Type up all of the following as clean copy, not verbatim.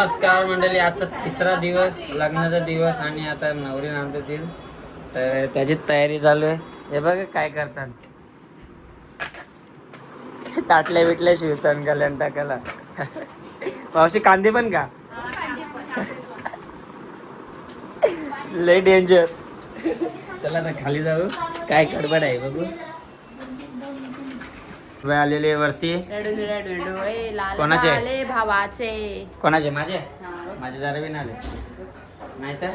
नमस्कार मंडळी, आजचा तिसरा दिवस, लग्नाचा दिवस आणि आता नवरी नांदतील, तर त्याची तयारी चालू आहे. हे बघा काय करतात, ताटल्या बिटल्या शिवतात गल्यान टाकायला. मावशी कांदे पण का? लय डेंजर. चला आता खाली जाऊ, काय गडबड आहे बघू. आलेले वरती. कोणाचे? भावाचे. कोणाचे? माझे जरा बी आले नाही तर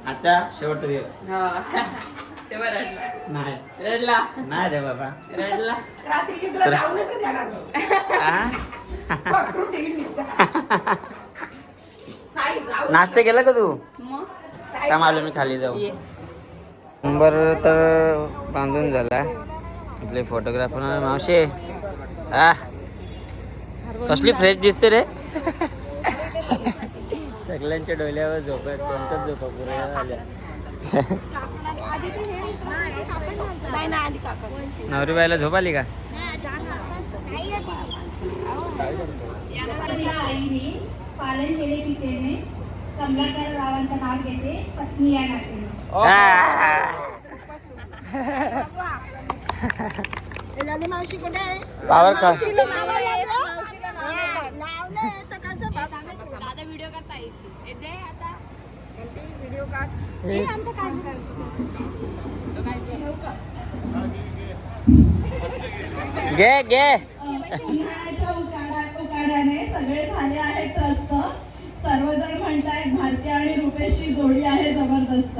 आता शेवटचा दिवस. नाही रडला नाही रे बाबा, रडला. नाश्ता केला का तू? काम आलो मी खाली जाऊ. नंबर तर बांधून झाला. आपले फोटोग्राफर मावशी, कसली फ्रेश दिसते रे. सगळ्यांच्या डोल्यावर झोप आहेत, कोणत्याच झोपा पुऱ्या झाल्या. नवरी बाईला झोप आली का? पालन केले पितेने कमलाकर रावांचं नाव घेते पत्नी या नात्याने. पावर का? घे घे. उकाड्याने सगळे झाले आहेत त्रस्त. सर्वजण म्हणतायत भारती आणि रुपेशची जोडी आहे जबरदस्त.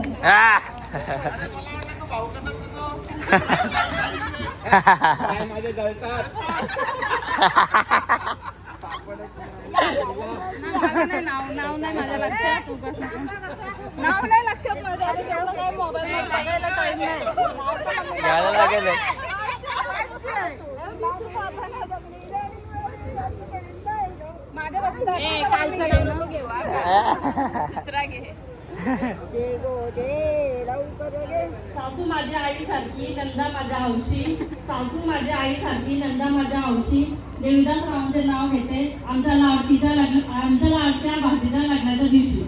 नाव नाही माझ्या लक्षात. नाव नाही लक्षात माझ्या. तेवढं काय मोबाईल बघायला टाइम नाही. घ्यायला लागेल. सासू माझ्या आई सारखी नंदा माझ्या हौशी. सासू माझ्या आई सारखी नंदा माझ्या हौशी. देवीदास रावांचे नाव घेते आमच्या लाडक्या भाजीच्या लग्नाच्या दिवशी.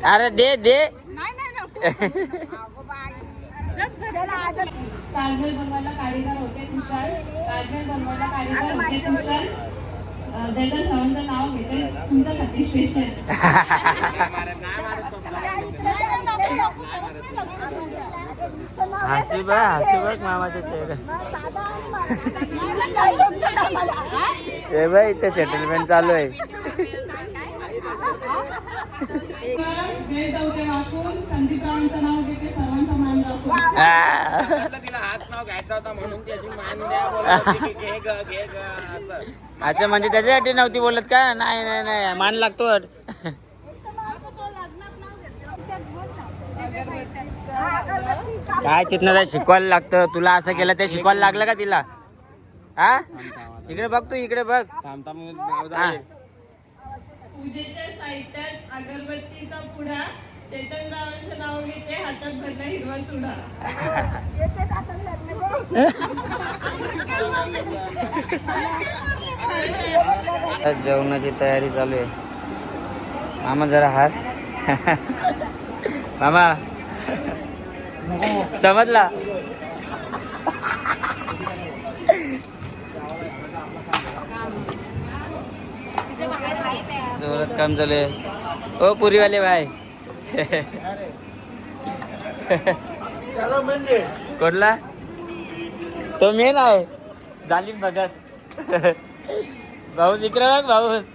अरे दे दे. ताजमहल बनवायला कारीगर होते खुशाल. ताजमहल बनवायला कारीगर होते खुशाल. देवीदास रावांचं नाव घेते तुमच्यासाठी स्पेशल. हसी बघ मामाच्या चेहरा. हे बाई इथे सेटलमेंट चालू आहे. संदीपांचं नाव घेते सर्वांचा मान राखून. तिला हाच नाव घ्यायचा होता म्हणून ती अशी मान द्या बोलत होती की घे ग घे ग असं. अच्छा, म्हणजे त्याच्यासाठी नव्हती बोलत का? नाही नाही नाही, मान लागतो. काय चितन शिकवायला लागतं तुला. असं केलं ते शिकवायला लागलं का तिला? हा, इकडे बघ तू, इकडे बघ. पूजेच्या साहित्यात अगरबत्तीचा पुडा. चेतन रावांचं नाव घेते हातात भरला हिरवा चुडा. जेवणाची तयारी चालू आहे. मामा जरा हास. मामा समजला. जोरात काम चालू आहे. ओ पुरीवाले भाई. कोणला तो मेन आहे. जालीम भगत. भाऊस इकडे बघ भाऊस.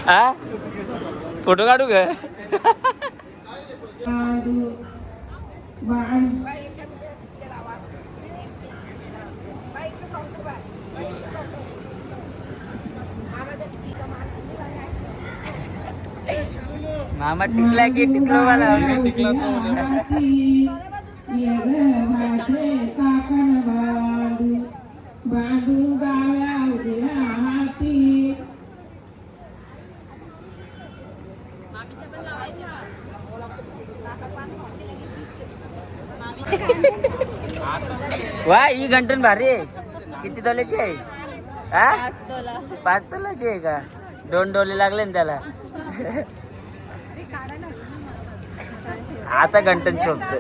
हा, फोटो काढू ग. मामा टिकला की टिकलो मला. वा ही घंटन भारी आहे. किती तोल्याची आहे? हा 5 तोला. 5 तोल्याची आहे का? 2 डोले लागले ना त्याला. आता घंटन शोभत.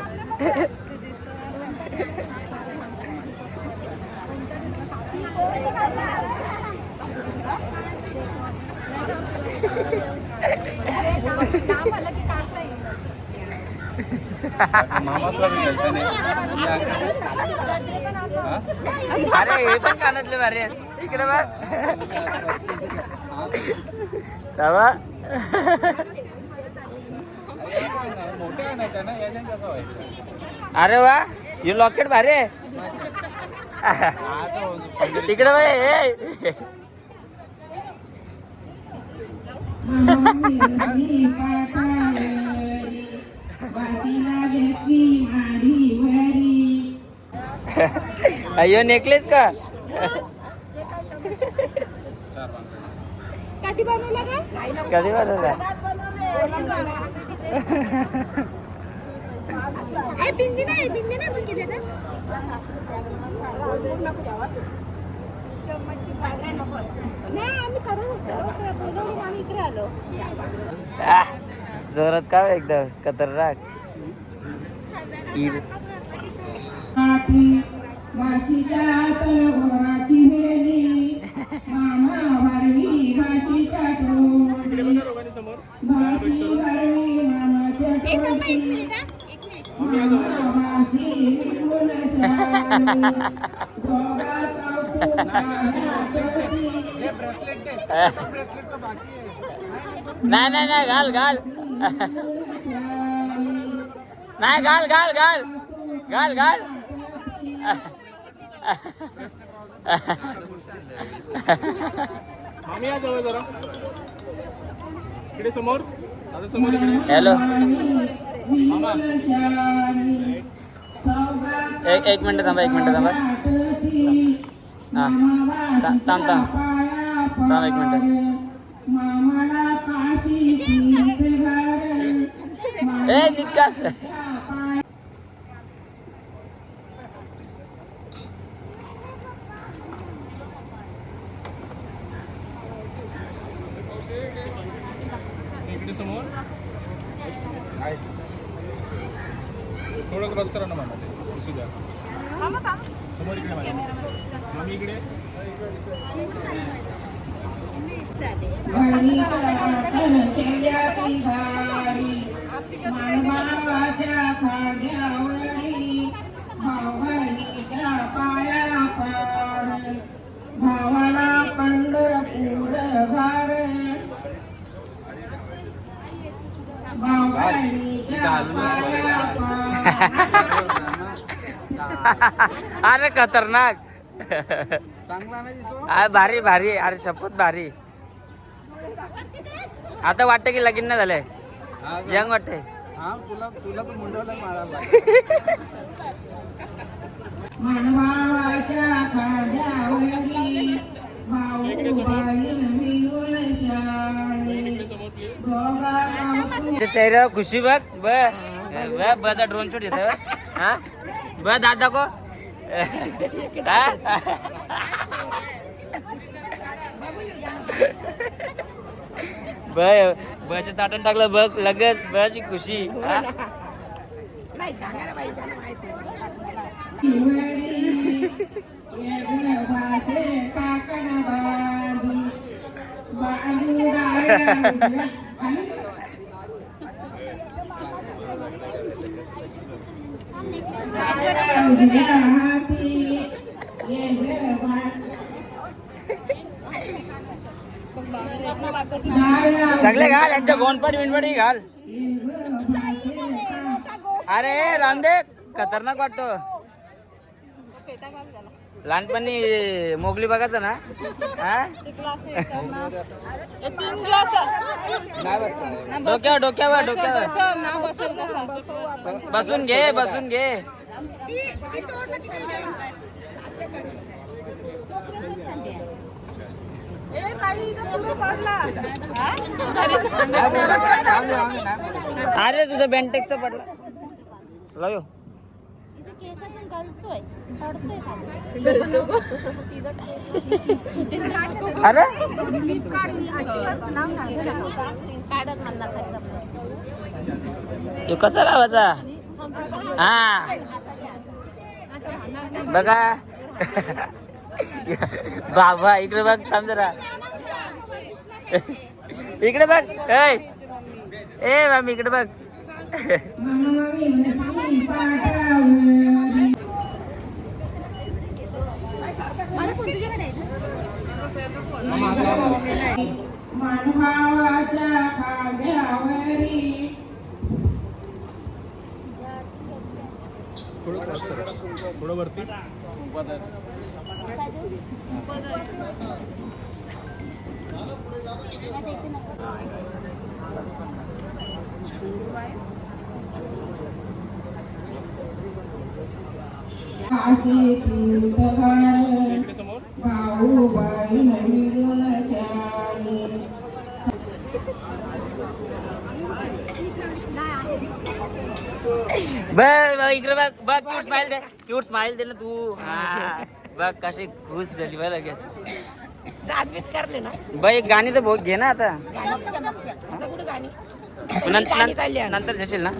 अरे हे पण कानातले भारी आहेत. इकडे बघ. तवा अरे वा हे लॉकेट भारी आहे. इकडे बघ. अय्यो नेकलेस का? कधी बनवला का? कधी बनवला? बिंदी नाही मुलगी देते. नाही आम्ही करत होतो. बोलवून आम्ही इकडे आलो. जोरात का एकदम खतरनाक. नाही नाही नाही घाल घाल. नाही घाल घाल घाल घाल घाल. आम्ही या जवळ जरा इकडे समोर. आता समोर इकडे. हॅलो मामा एक मिनिट थांबा. हा थांब 1 मिनिट. ए निका. इकडे समोर थोडं क्रॉस करा ना मामा. ते द्या समोर इकडे माझ्या. मामी इकडे. भावाला पंढरपूर घर. अरे खतरनाक. भारी भारी. अरे शपथ भारी. आता वाटतं की लगीन नाही झालंय. यंग वाटतंय. तुला पण मुंडवलं मारायला. मानवाच्या खांद्यावरी भाऊबाई मिळून शाळे. चेहऱ्यावर खुशी बघ. बचा ड्रोन शूट येतं. हा दादा को बच्या ताटण टाकलं बघ लगेच. बची खुशी. सगळे घाल यांच्या गोंडपाट विणपाटी घाल. अरे रामदे खतरनाक वाटतो. लहानपणी मोगली बघायचं ना. डोक्यावर बसून घे. अरे तुझं बेंटेक्सचा पडला. लाव केसातून गळतोय पडतोय अरे काढत म्हणणार हे कसा लावायचा हा बघा बाबा इकडे बघ थांब जरा इकडे बघ ए मामी इकडे बघ थोडं वरती बघ इकडे बघ बघ क्यूट स्माइल दे ना तू हा बघ कशी खुश झाली बघ लगेच करले ना बघ एक गाणी तर घे ना आता कुठे गाणी नंतर जाशील ना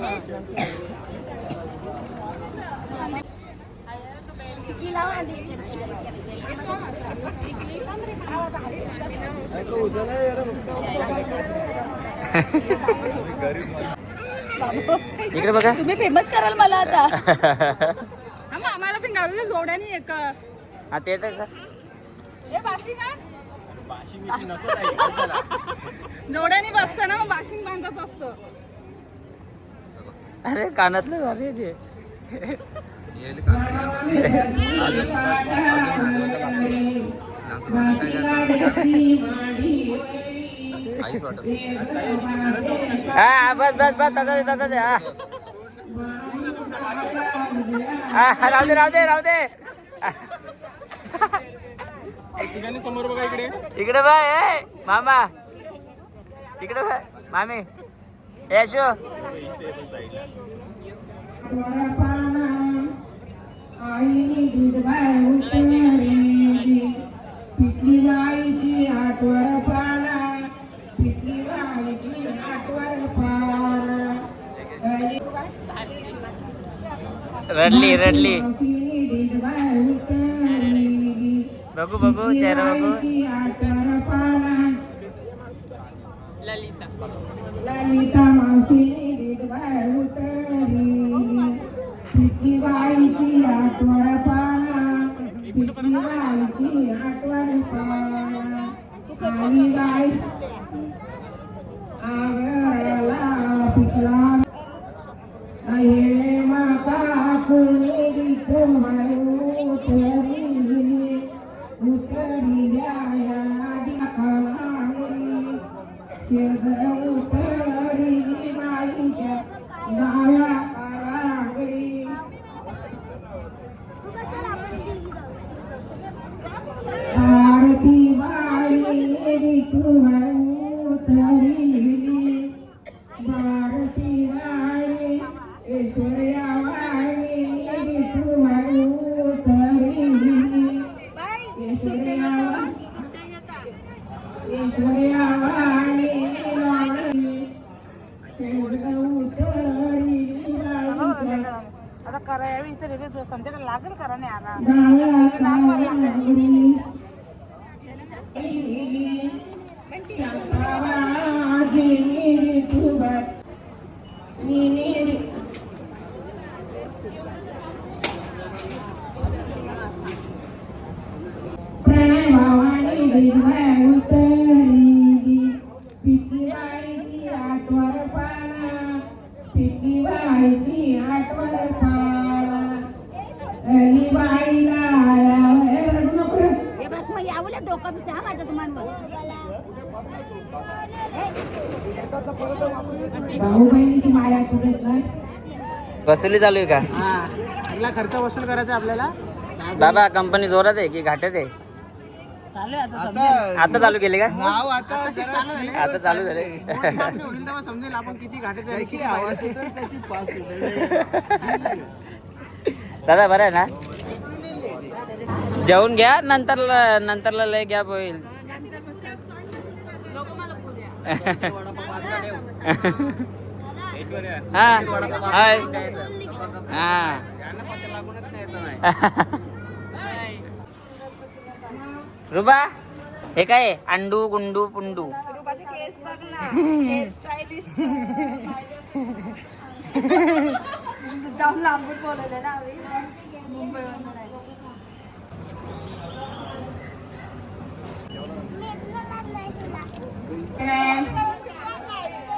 इकडे बघा तुम्ही फेमस कराल मला आता आम्हाला पण गावी जोड्याने एक हा ते तर बाशिंग जोड्याने बसतं ना मग बाशिंग बांधत असतं अरे कानातलं भारी ते हा बस बस बस तसाच हा राहू दे समोर बघा इकडे बघ ए मामा इकडे बघ मामी यशो रडली बघू चेहरा बघू ललिता मावशी पिटली बाईची आठवड पाना पिटली बाईची आठवड पाना आणि बाई आगरला पिटला ये माता कुणी तुम्हाला उतरी या नदी खाली उतरी बाईच्या गावा कारागरी आरती बाई तुम्हाला उतरी भारती बाई ऐश्वर्या बाई तुम्हाला उतरी आता करावी इथे संध्याकाळी लागेल करा नाही आला डोकं बी त्या माझ्या तुम्हाला भाऊ बहिणीची माया कुठेच नाही वसुली चालू आहे का आपला खर्च वसूल करायचा आपल्याला बाबा कंपनी जोरात आहे की घाटात आहे आता चालू केले का आता चालू झाले होईल तेव्हा समजेल आपण किती घाटे दादा बरं आहे ना? जेवून घ्या, नंतरला लय गॅप होईल. हा हाय हा रुबा हे काय अंडू गुंडू पुंडू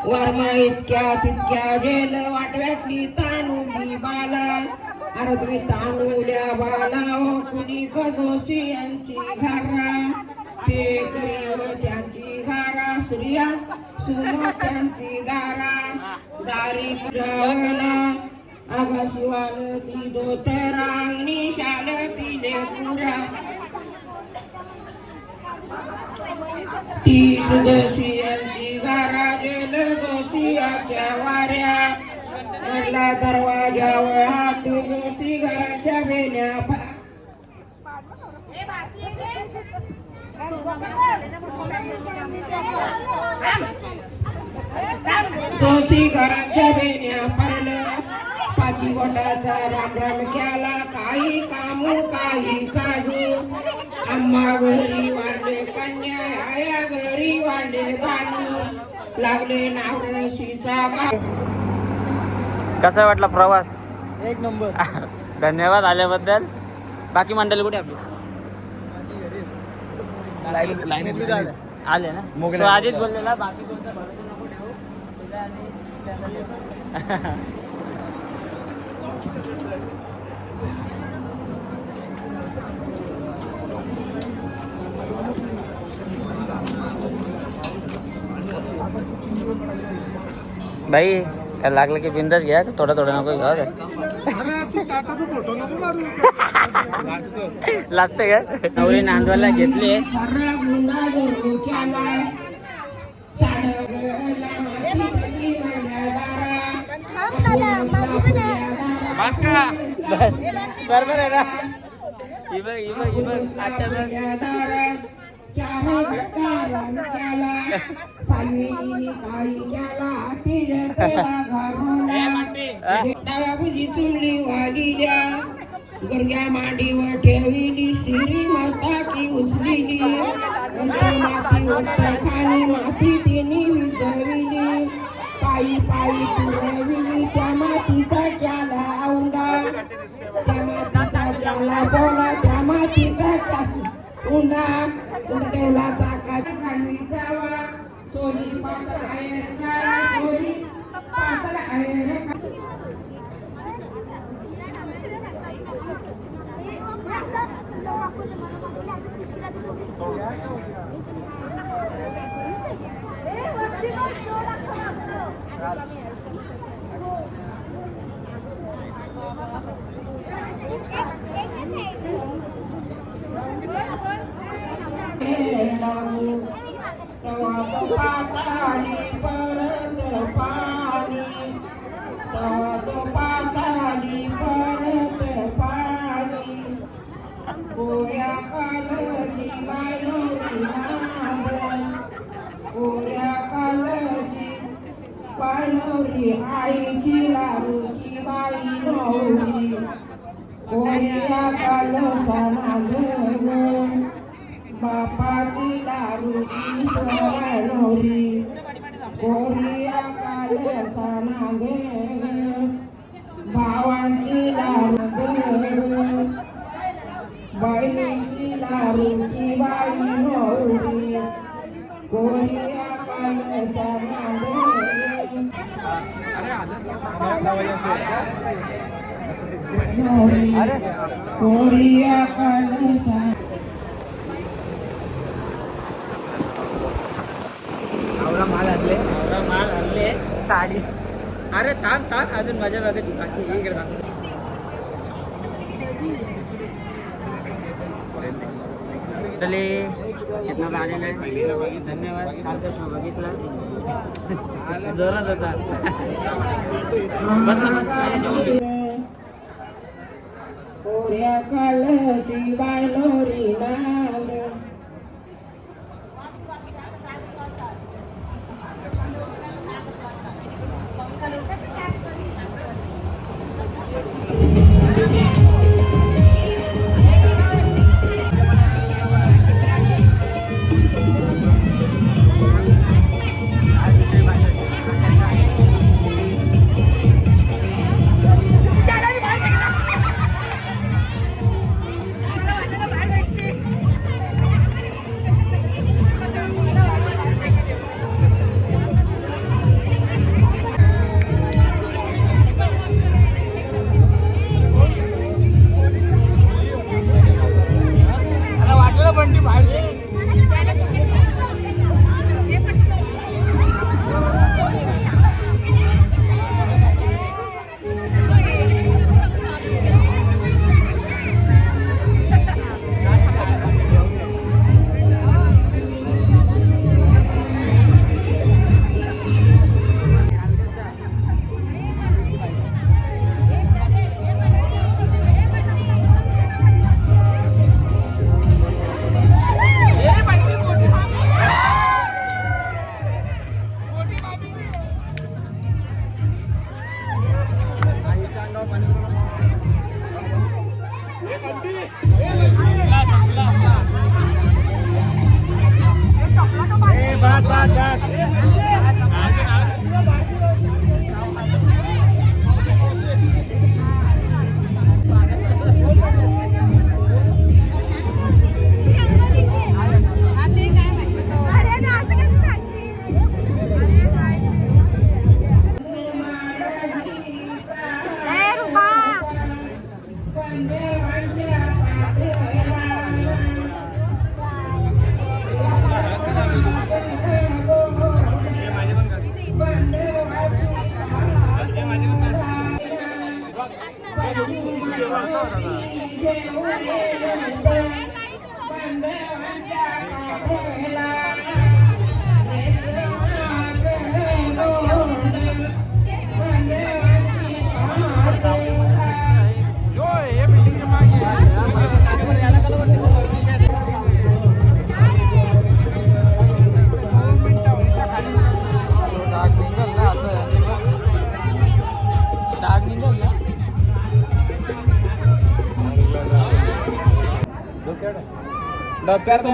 वर्मा इतक्या तितक्या गेल वाटव्यातली तांदूळी बाला अरे तुम्ही तांदूळ्या बाला हो कुणी कदोशी यांची घारा ते त्यांची घारा स्त्रिया सुमत्यांची दारा दारी जवळला आकाशिवाल ती दोतरांनी शाल तिले पुरा ती सुदर्शियांची घारा गेल दोषियाच्या वाऱ्या मधला दरवाजावर हात गोसी घराच्या वेण्या दोषी घराच्या वेण्या पडलं पाची बोटाचा रामराम केला काही कामू काही काजू आम्हा घरी वाढले कन्या आया घरी वाढले बानू लागले नावरशीचा कसा वाटला प्रवास? एक नंबर. धन्यवाद आल्याबद्दल. बाकी मंडळी कुठे आपली? आले ना? तो आधीच बोललेला बाकी कोणता भरोसा नको ठेवू. तुझ्या आणि भाई काय लागलं की बिंदास घ्या, थोडं थोडं नको घ्या. लाजते का? नवरी नांदवायला घेतली. बस बरोबर आहे ना? ही बघ आता चुमली वागिल्या गुरग्या मांडीवर ठेवली श्री माता की उचलिली खाली माती तिने विजविली पायी पायी तुरविली त्या मातीचा त्याला औंडा त्या मातीचा त्याला बोला त्या मातीचा उन्हा उलटेला चाकाच्या खाली जावा सोनी पातळ आहे सोनी पातळ आहे आईची लाडूची बाई नवरी कोण्या कालसाना बापाची लाडूची नवरी कोण्या कालसाना भावाची लाडू बहिणीची लाडूची बाई नवरी कोण्या कालसाना कोरिया कालसा माल आणले साडी. अरे ताक अजून माझ्या बघायची बाकी इकडे कितना आलेला आहे. धन्यवाद. सारखं शो बघितला जोरात होता. बस ना कोरिया कलसी बायलोरी नाम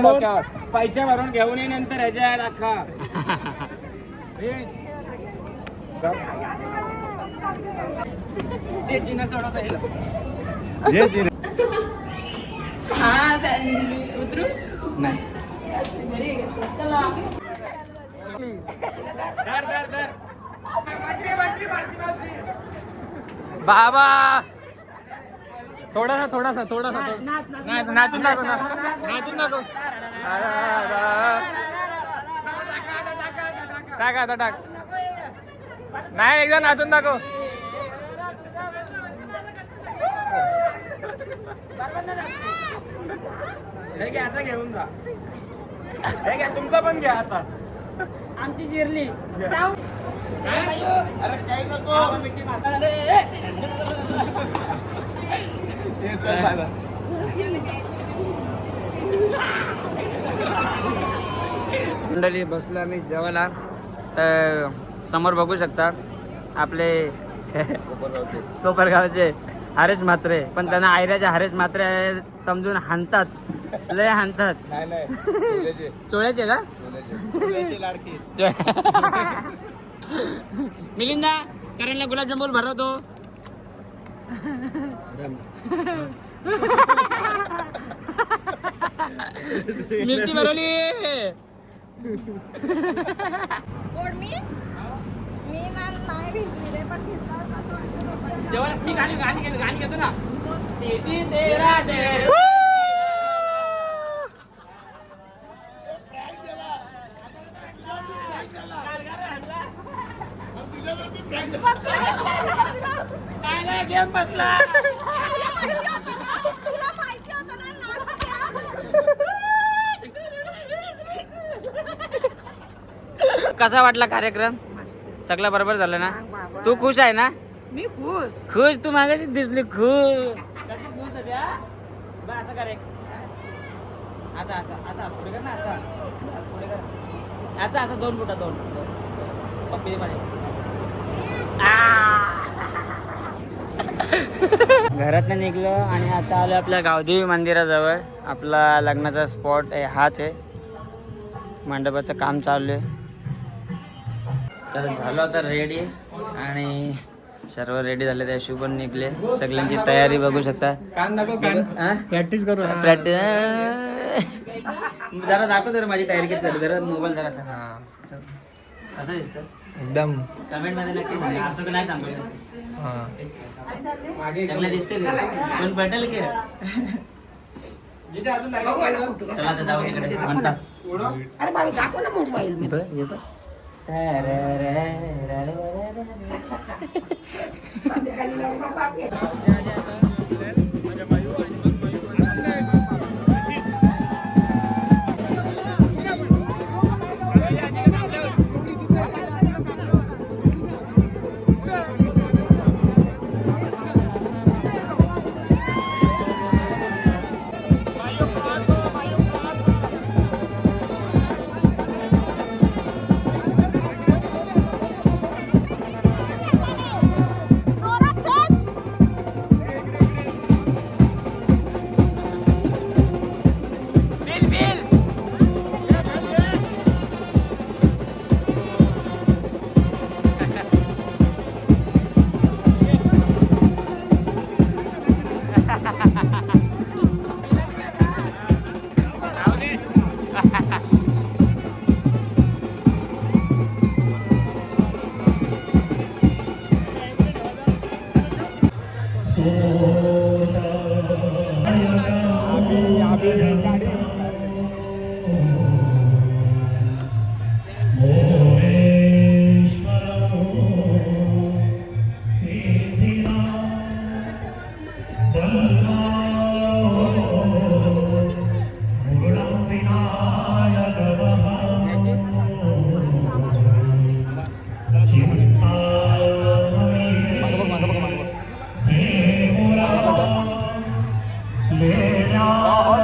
डोक्यावर पैसे भरून घेऊन ये नंतर ह्याच्या अख्खा उतरू नाही बाबा थोडासा नाचून दाखव नाचून दाखव टाक आता टाक नाही एकदा नाचून दाखव हे घ्या आता घेऊन जा हे घ्या तुमचा पण घ्या आता आमची चिरली अरे काही नको मंडळी बसलो आम्ही जेवायला तर समोर बघू शकता आपले कोपरगावचे हरेश म्हात्रे पण त्यांना आयऱ्याचे हरेश म्हात्रे समजून हाणतात लय हाणतात चोळ्याचे का मिलिंदा करणला गुलाबजामुन भरवतो मिरची भरवली जेव्हा मी गाणी घेतो ना काय नाही गेम बसला कसा वाटला कार्यक्रम सगळं बरोबर झालं ना तू खुश आहे ना मी खुश खुश तू मागाशी दिसली खुश असं कर एक असं असं असं पुढे कर ना असं पुढे कर असं असं 2 फुटा 2 पप्पी मध्ये घरातनं निघलो आणि आता आलो आपल्या गावदेवी मंदिराजवळ. आपला लग्नाचा स्पॉट आहे हाच आहे. मंडपाचं काम चालू आहे. तर झालो आता रेडी आणि सर्व रेडी झाले. त्या पण निघले. सगळ्यांची तयारी बघू शकता. प्रॅक्टिस करू प्रॅक्टिस जरा दाखव जरा माझी तयारी कशी झाली. जरा मोबाईल जरा असं दिसतं एकदम कमेंट मध्ये नक्की सांगा. असं तर नाही सांगू चांगलं दिसते पण पटेल की चला आता जाऊ इकडे म्हणतात. अरे मला दाखव ना मोबाईल.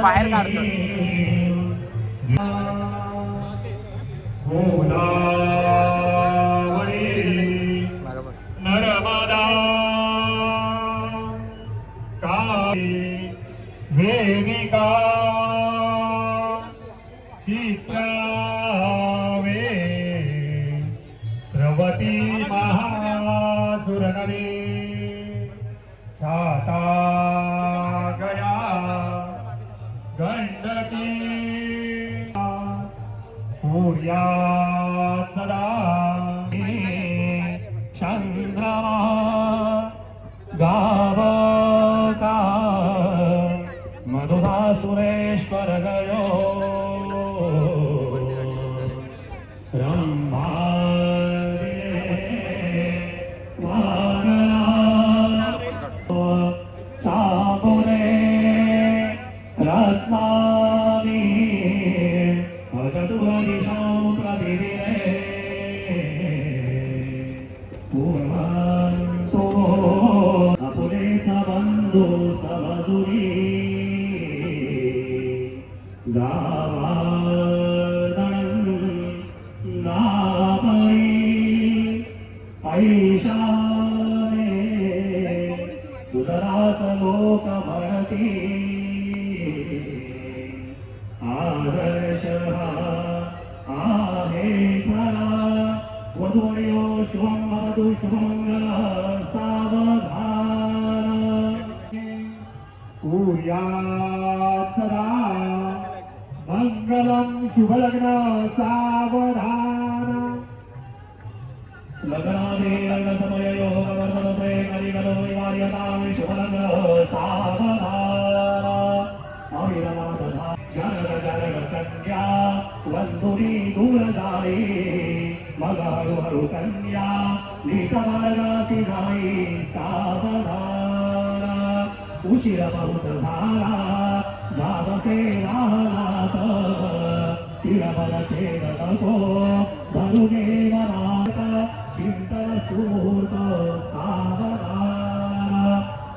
बाहेर काढतो नर्मदा वेदिका चित्रावे द्रवती महासुरनदी ख्याता गया गंडकी कुर्यात् सदा चंद्रमा गावका मधुभासुरेश्वर गयो लोक भरती आदर्श आहे खरा वधूवयो शुभं भवतु शुभमंगल सावधान कुर्यात् सदा मंगलम शुभलग्न सावधान लग्नादे लग्नसमय योगवर्धनसे कलिकलो निवार्यतां शुभलग्न सावधान अविरमदधा जनक जनक कन्या वन्दुनी दूरदायी मगहरु हरु कन्या नीतमार्गासी नाई सावधान उशिर बहुत धारा भावसे राहनाथ तिरबलते नको धरुणे वनाथ चिंतन सूर्त सावधान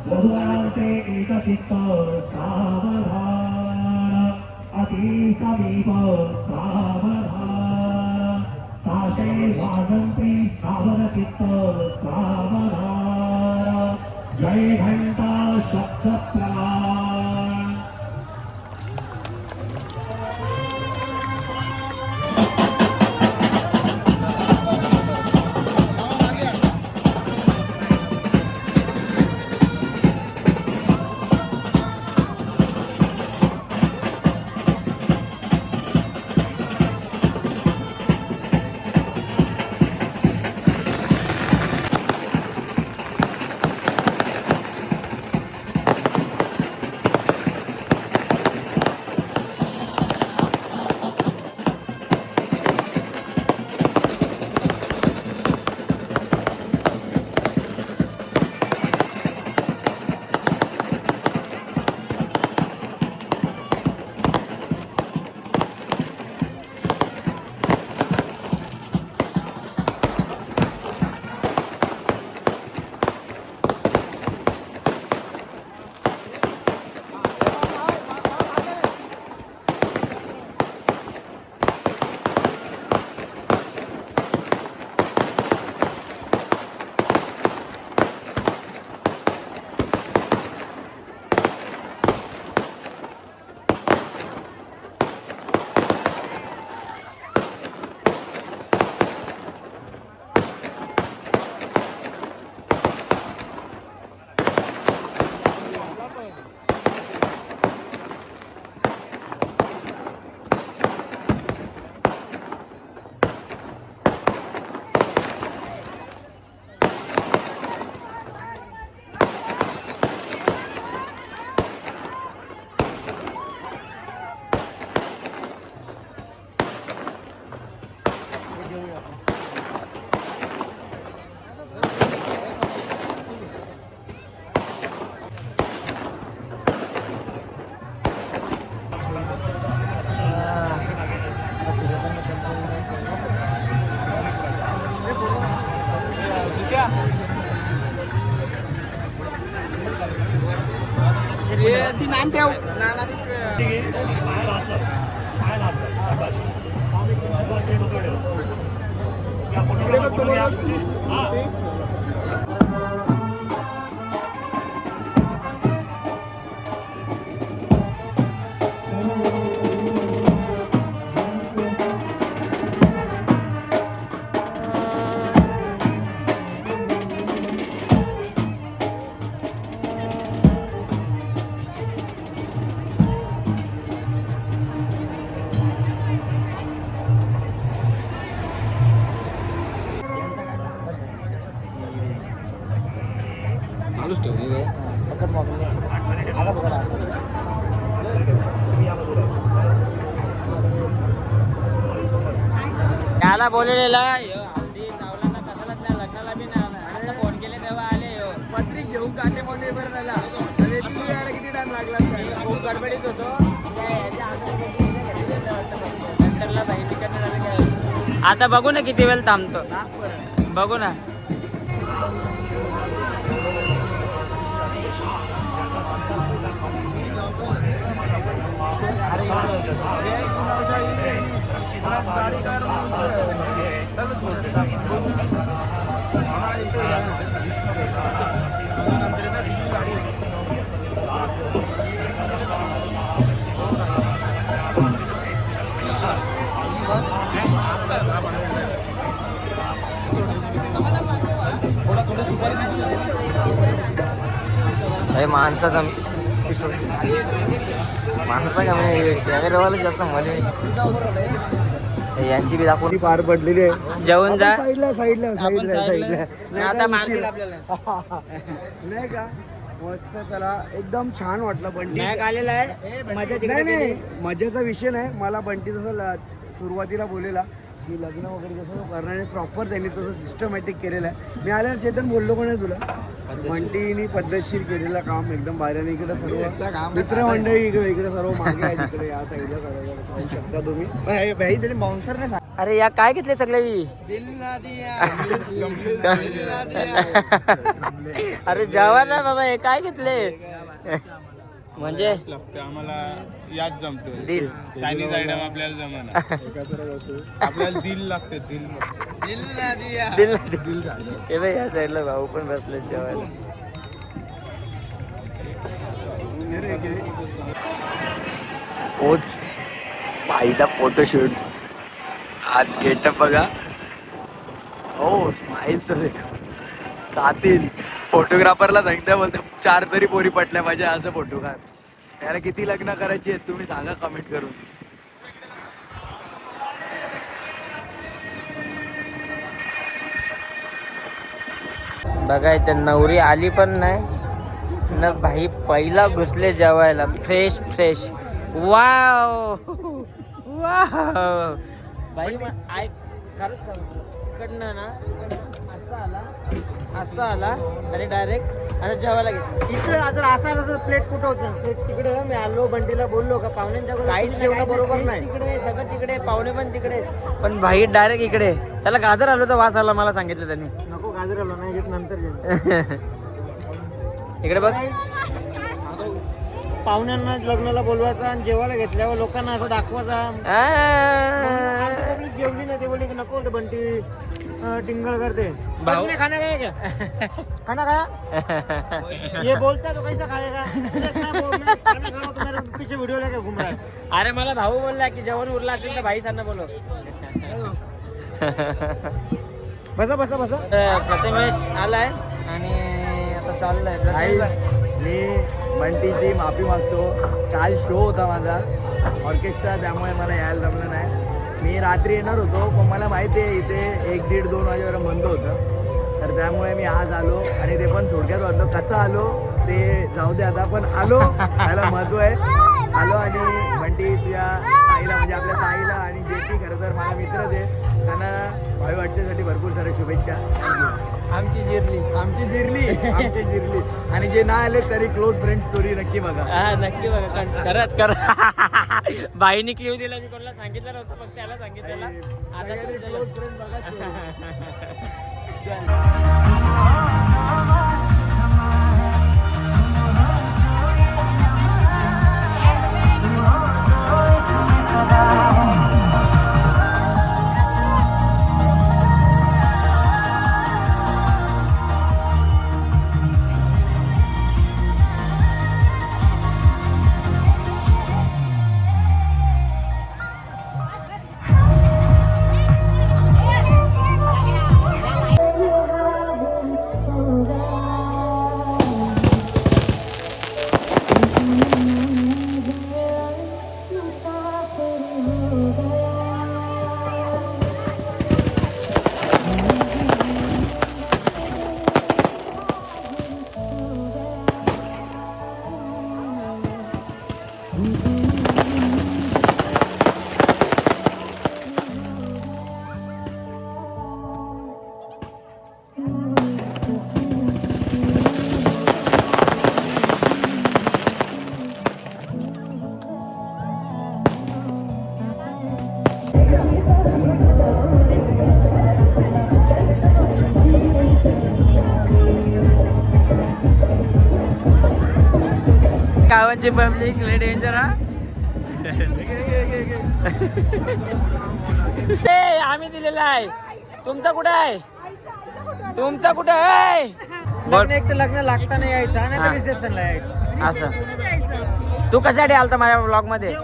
वधुवाते जये एकचित्त सावधान अति समीप सावधान ताशे वाजन्ति सावरचित्त सावधान जय घंटा शब्दप्राण ती नान ठेव चालूच ठेव पकड मोबाईल आता पकड त्याला बोललेला हल्दी चावला कशालाच नाही लग्नाला बी नाही फोन केले तेव्हा आले पत्रिक घेऊन काटे मोठे बरं झाला अरे तू यायला किती टाइम लागला खूप गडबडीत होतो सेंटरला बाई तिकडनं आता बघू ना किती वेळ थांबतो बघू ना माणसा कमी कॅमेरावाला जास्त मध्ये यांची बी दाखवून पार पडलेली आहे जेवण जा साईडला साईडला साईडला साईडला आता मारतील आपल्याला नाही का मस्त त्याला एकदम छान वाटलं बंटी मॅक आलेला आहे मजा नाही नाही मजेचा विषय नाही मला बंटी जसं सुरुवातीला बोलेला की लग्न वगैरे जसं करणारे प्रॉपर त्यांनी तसं सिस्टमॅटिक केलेलं आहे मी आल्यावर चेतन बोललो कोण आहे तुला बंटीनी पद्धतशीर केलेलं काम एकदम बाहेर इकडे सर्व मित्र मंडळी इकडे सर्व मागे आहे तिकडे या साईडला सर्व पाहू शकता तुम्ही भाई त्याने बाउन्सर नाही अरे या काय घेतले सगळे अरे जेवा ना बाबा हे काय घेतले म्हणजे लागतं आम्हाला याच जमतो दिल चायनीज आयटम आपल्याला जमणार आपल्याला दिल लागते दिल दिल हे बाई या साईडला भाऊ पण बसले जेवायला. पोच भाईचा फोटोशूट आज गेटअप बघा. हो स्माईल तर कातील फोटोग्राफरला सांगता बोलते 4 तरी पोरी पटल्या पाहिजे असं फोटो काढ. त्याला किती लग्न करायची आहेत तुम्ही सांगा कमेंट करून. बघा इथे नवरी आली पण नाही ना भाई पहिला घुसले जेवायला फ्रेश फ्रेश. वाव वाव भाई कडनं ना असं आला आणि डायरेक्ट आता जेवायला गेला. इकडे जर असं आलं तर प्लेट कुठं होतं तिकडे. मी आलो बंटीला बोललो का पाहुण्यांच्या काही जेवण बरोबर नाही. तिकडे सगळं तिकडे पाहुणे पण तिकडे पण भाई डायरेक्ट इकडे. त्याला गाजर आलो तर वास आला मला सांगितलं त्यांनी. नको गाजर आलो नाही घेत नंतर जेवण. इकडे बघ पाहुण्यांना लग्नाला बोलवायचा आणि जेवायला घेतल्यावर लोकांना असं दाखवायचा. जेवली नाही ते बोलली की नको ते बंटी टिंगल करते. भाऊ खाना खाया क्या खाना खाया ये बोलता तो कैसा खाएगा. खाना खा तो मेरे पीछे वीडियो लेके घूम रहा है. अरे मला भाऊ बोलला की जेवण उरला असेल तर भाई सांना बोलो. बसा बसा बसा. प्रथमेश आलाय आणि आता चाललंय. मी बंटीची माफी मागतो. काल शो होता माझा ऑर्केस्ट्रा त्यामुळे मला यायला जमलं नाही. मी रात्री येणार होतो पण मला माहिती आहे इथे 1-1:30-2 वाजेपर्यंत बंद होतं तर त्यामुळे मी आज आलो आणि ते पण थोडक्यात वाटलं. कसं आलो ते जाऊ दे आता पण आलो त्याला महत्त्व आहे. आलो आणि बंटी तुझ्या ताईला म्हणजे आपल्या ताईला आणि JP खरं तर मला मित्रच आहे त्यांना भावी वाटच्यासाठी भरपूर साऱ्या शुभेच्छा. थँक्यू. आमची जिरली आमची जिरली आणि जे नाही आले तरी क्लोज फ्रेंड स्टोरी नक्की बघा. हा नक्की बघा खरंच कर. बाईने क्ल्यू दिला मी कोणाला सांगितलं नव्हतं फक्त त्याला सांगितलेला. आता क्लोज फ्रेंड बघा. गावाची पब्लिक लय डेंजर. आम्ही दिलेला आहे. तुमचा कुठं आहे तुमचा कुठं आहे. एक तर लग्न लागताना यायचं आणि तर रिसेप्शनला यायचं. असं तू कशासाठी आलता माझ्या ब्लॉग मध्ये.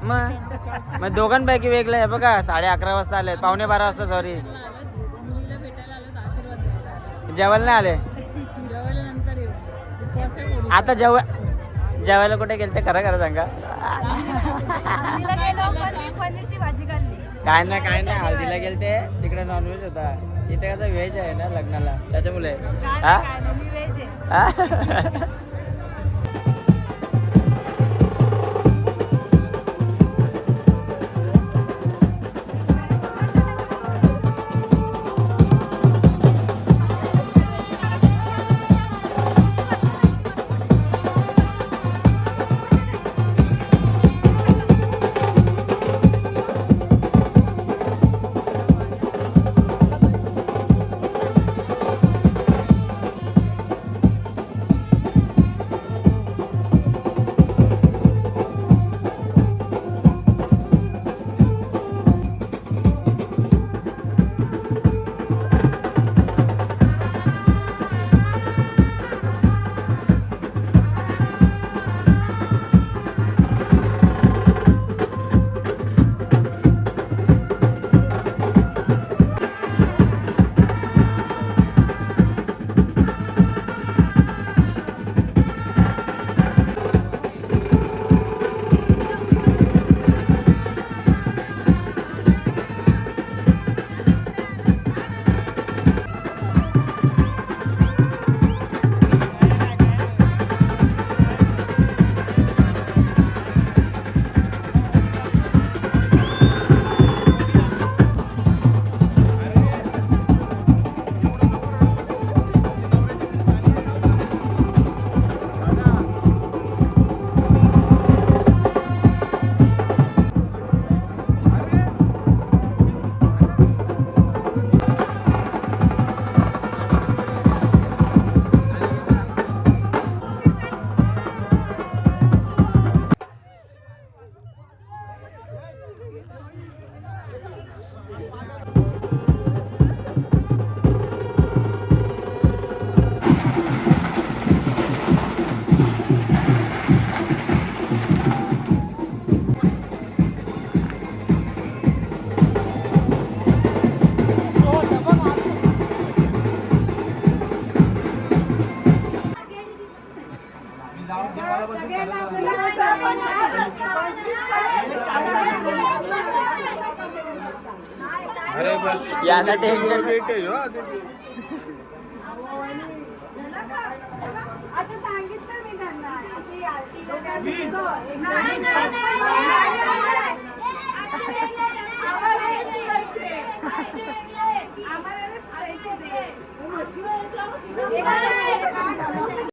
मग दोघांपैकी वेगळं आहे बघा. 11:30 वाजता आले 11:45 वाजता सॉरी मुलीला भेटायला आलो तर आशीर्वाद द्यायला. जेवायला नाही आले. जेवायला नंतर येऊ. उपवास आहे मुली. आता जेवायला कुठे गेलते खरं सांगा. पनीरची भाजी खाल्ली. काय नाही हळदीला गेलते तिकडे नॉनव्हेज होता. इथे कसं व्हेज आहे ना लग्नाला त्याच्यामुळे. हा मी व्हेज आहे. यांना टेन्शन आता सांगितलं मी त्यांना की आम्हाला